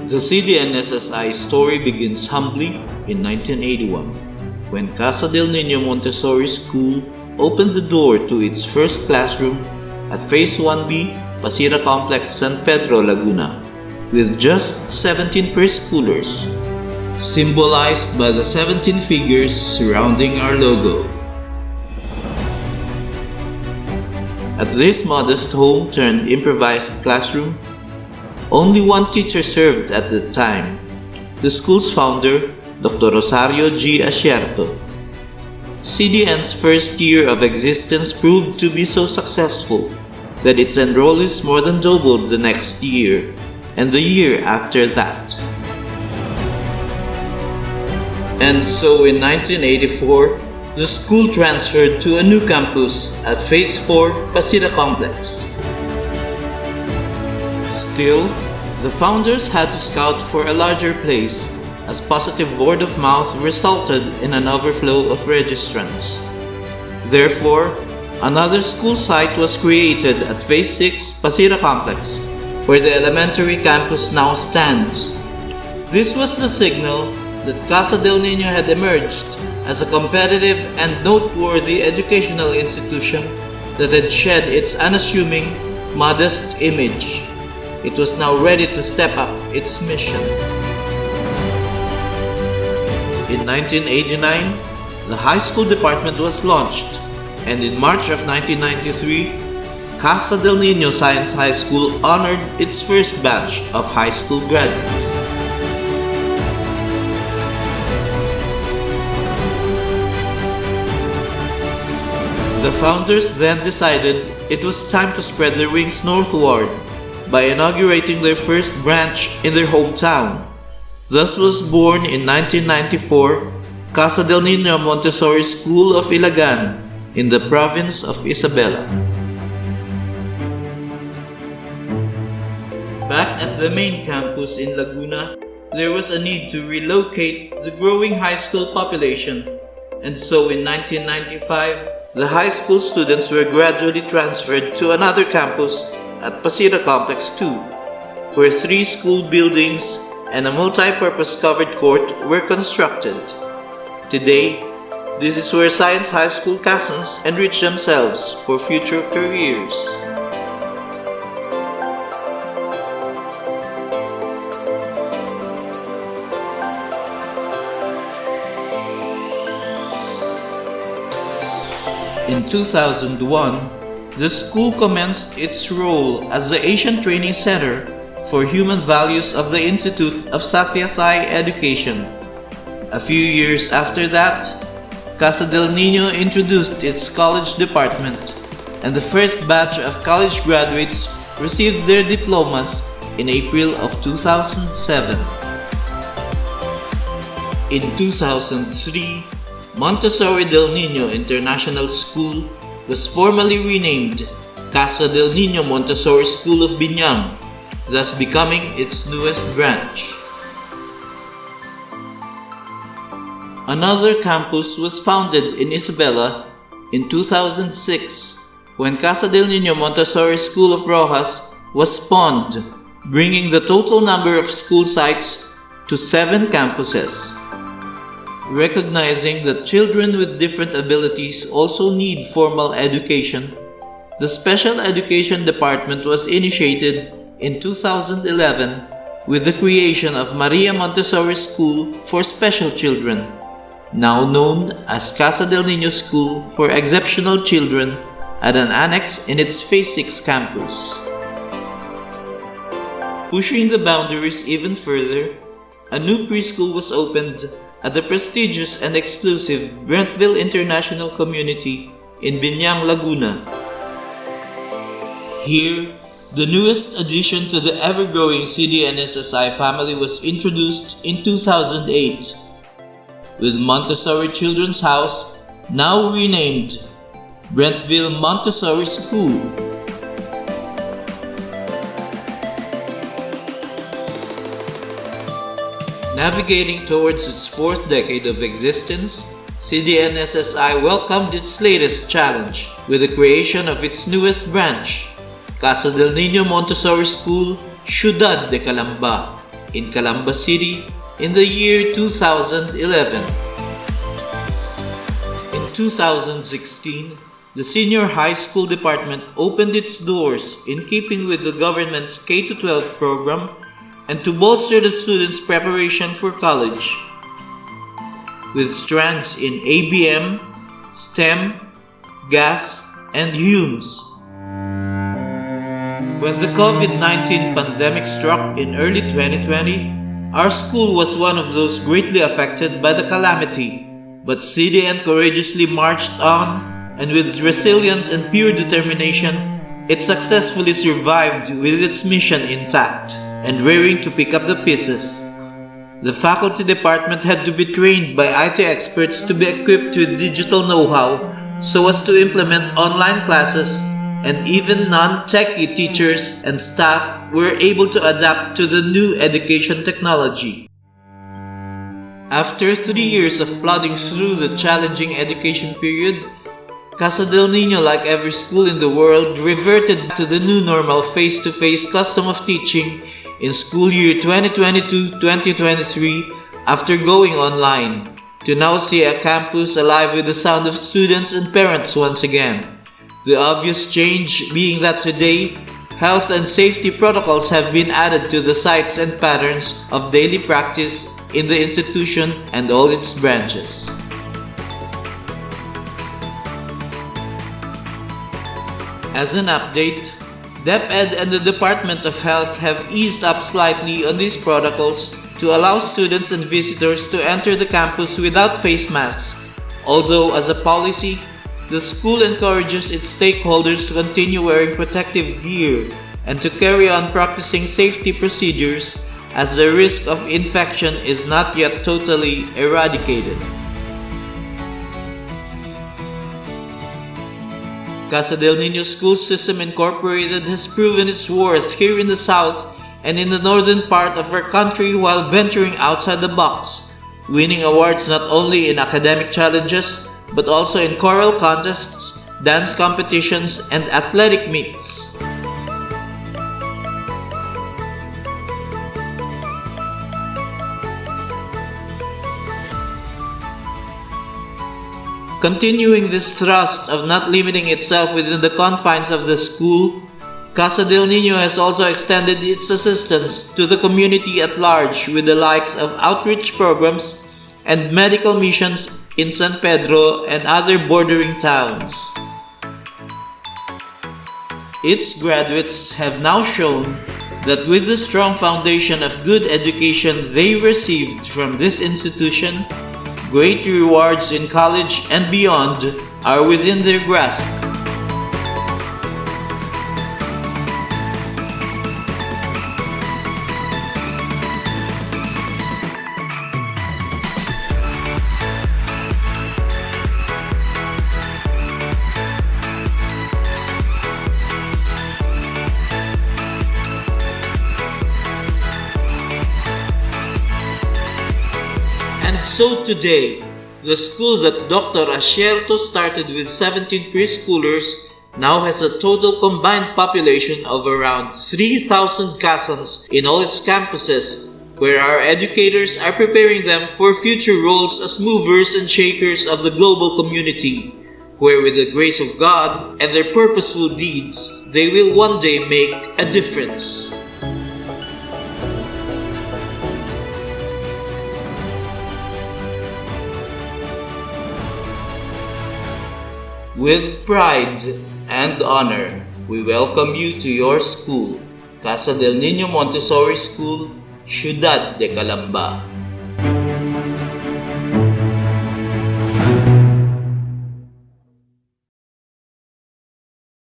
The Cdnssi story begins humbly in 1981, when Casa del Niño Montessori School opened the door to its first classroom at Phase 1B, Pasira Complex, San Pedro, Laguna, with just 17 preschoolers, symbolized by the 17 figures surrounding our logo. At this modest home-turned-improvised classroom, only one teacher served at the time, the school's founder, Dr. Rosario G. Ascierto. CDN's first year of existence proved to be so successful that its enrollees more than doubled the next year and the year after that. And so in 1984, the school transferred to a new campus at Phase 4 Pasira Complex. Still, the founders had to scout for a larger place as positive word of mouth resulted in an overflow of registrants. Therefore, another school site was created at Phase 6 Pasira Complex, where the elementary campus now stands. This was the signal that Casa del Niño had emerged as a competitive and noteworthy educational institution that had shed its unassuming, modest image. It was now ready to step up its mission. In 1989, the high school department was launched, and in March of 1993, Casa del Niño Science High School honored its first batch of high school graduates. The founders then decided it was time to spread their wings northward by inaugurating their first branch in their hometown. Thus was born in 1994 Casa del Niño Montessori School of Ilagan in the province of Isabela. Back at the main campus in Laguna, there was a need to relocate the growing high school population, and so in 1995, the high school students were gradually transferred to another campus at Pasira Complex 2, where 3 school buildings and a multi-purpose covered court were constructed. Today, this is where Science High School Casans enrich themselves for future careers. In 2001, the school commenced its role as the Asian Training Center for Human Values of the Institute of Satyasai Education. A few years after that, Casa del Niño introduced its college department, and the first batch of college graduates received their diplomas in April of 2007. In 2003, Montessori del Niño International School was formally renamed Casa del Niño Montessori School of Binyang, thus becoming its newest branch. Another campus was founded in Isabela in 2006 when Casa del Niño Montessori School of Rojas was spawned, bringing the total number of school sites to 7 campuses. Recognizing that children with different abilities also need formal education, the Special Education Department was initiated in 2011 with the creation of Maria Montessori School for Special Children, now known as Casa del Niño School for Exceptional Children, at an annex in its Phase 6 campus. Pushing the boundaries even further, a new preschool was opened at the prestigious and exclusive Brentville International Community in Binyang, Laguna. Here, the newest addition to the ever-growing Cdnssi family was introduced in 2008, with Montessori Children's House, now renamed Brentville Montessori School. Navigating towards its 4th decade of existence, Cdnssi welcomed its latest challenge with the creation of its newest branch, Casa del Niño Montessori School, Ciudad de Calamba, in Calamba City in the year 2011. In 2016, the senior high school department opened its doors in keeping with the government's K-12 program and to bolster the students' preparation for college. With strands in ABM, STEM, Gas, and Humes. When the COVID-19 pandemic struck in early 2020, our school was one of those greatly affected by the calamity, but CDN courageously marched on, and with resilience and pure determination, it successfully survived with its mission intact and raring to pick up the pieces. The faculty department had to be trained by IT experts to be equipped with digital know-how so as to implement online classes, and even non-techie teachers and staff were able to adapt to the new education technology. After 3 years of plodding through the challenging education period, Casa del Niño, like every school in the world, reverted to the new normal face-to-face custom of teaching in school year 2022-2023 after going online, to now see a campus alive with the sound of students and parents once again. The obvious change being that today, health and safety protocols have been added to the sites and patterns of daily practice in the institution and all its branches. As an update, DepEd and the Department of Health have eased up slightly on these protocols to allow students and visitors to enter the campus without face masks, although as a policy, the school encourages its stakeholders to continue wearing protective gear and to carry on practicing safety procedures as the risk of infection is not yet totally eradicated. Casa del Niño School System Incorporated has proven its worth here in the south and in the northern part of our country while venturing outside the box, winning awards not only in academic challenges but also in choral contests, dance competitions, and athletic meets. Continuing this thrust of not limiting itself within the confines of the school, Casa del Niño has also extended its assistance to the community at large with the likes of outreach programs and medical missions in San Pedro and other bordering towns. Its graduates have now shown that with the strong foundation of good education they received from this institution, great rewards in college and beyond are within their grasp. And so today, the school that Dr. Ascielto started with 17 preschoolers now has a total combined population of around 3,000 Casans in all its campuses, where our educators are preparing them for future roles as movers and shakers of the global community, where with the grace of God and their purposeful deeds, they will one day make a difference. With pride and honor, we welcome you to your school, Casa del Niño Montessori School, Ciudad de Calamba.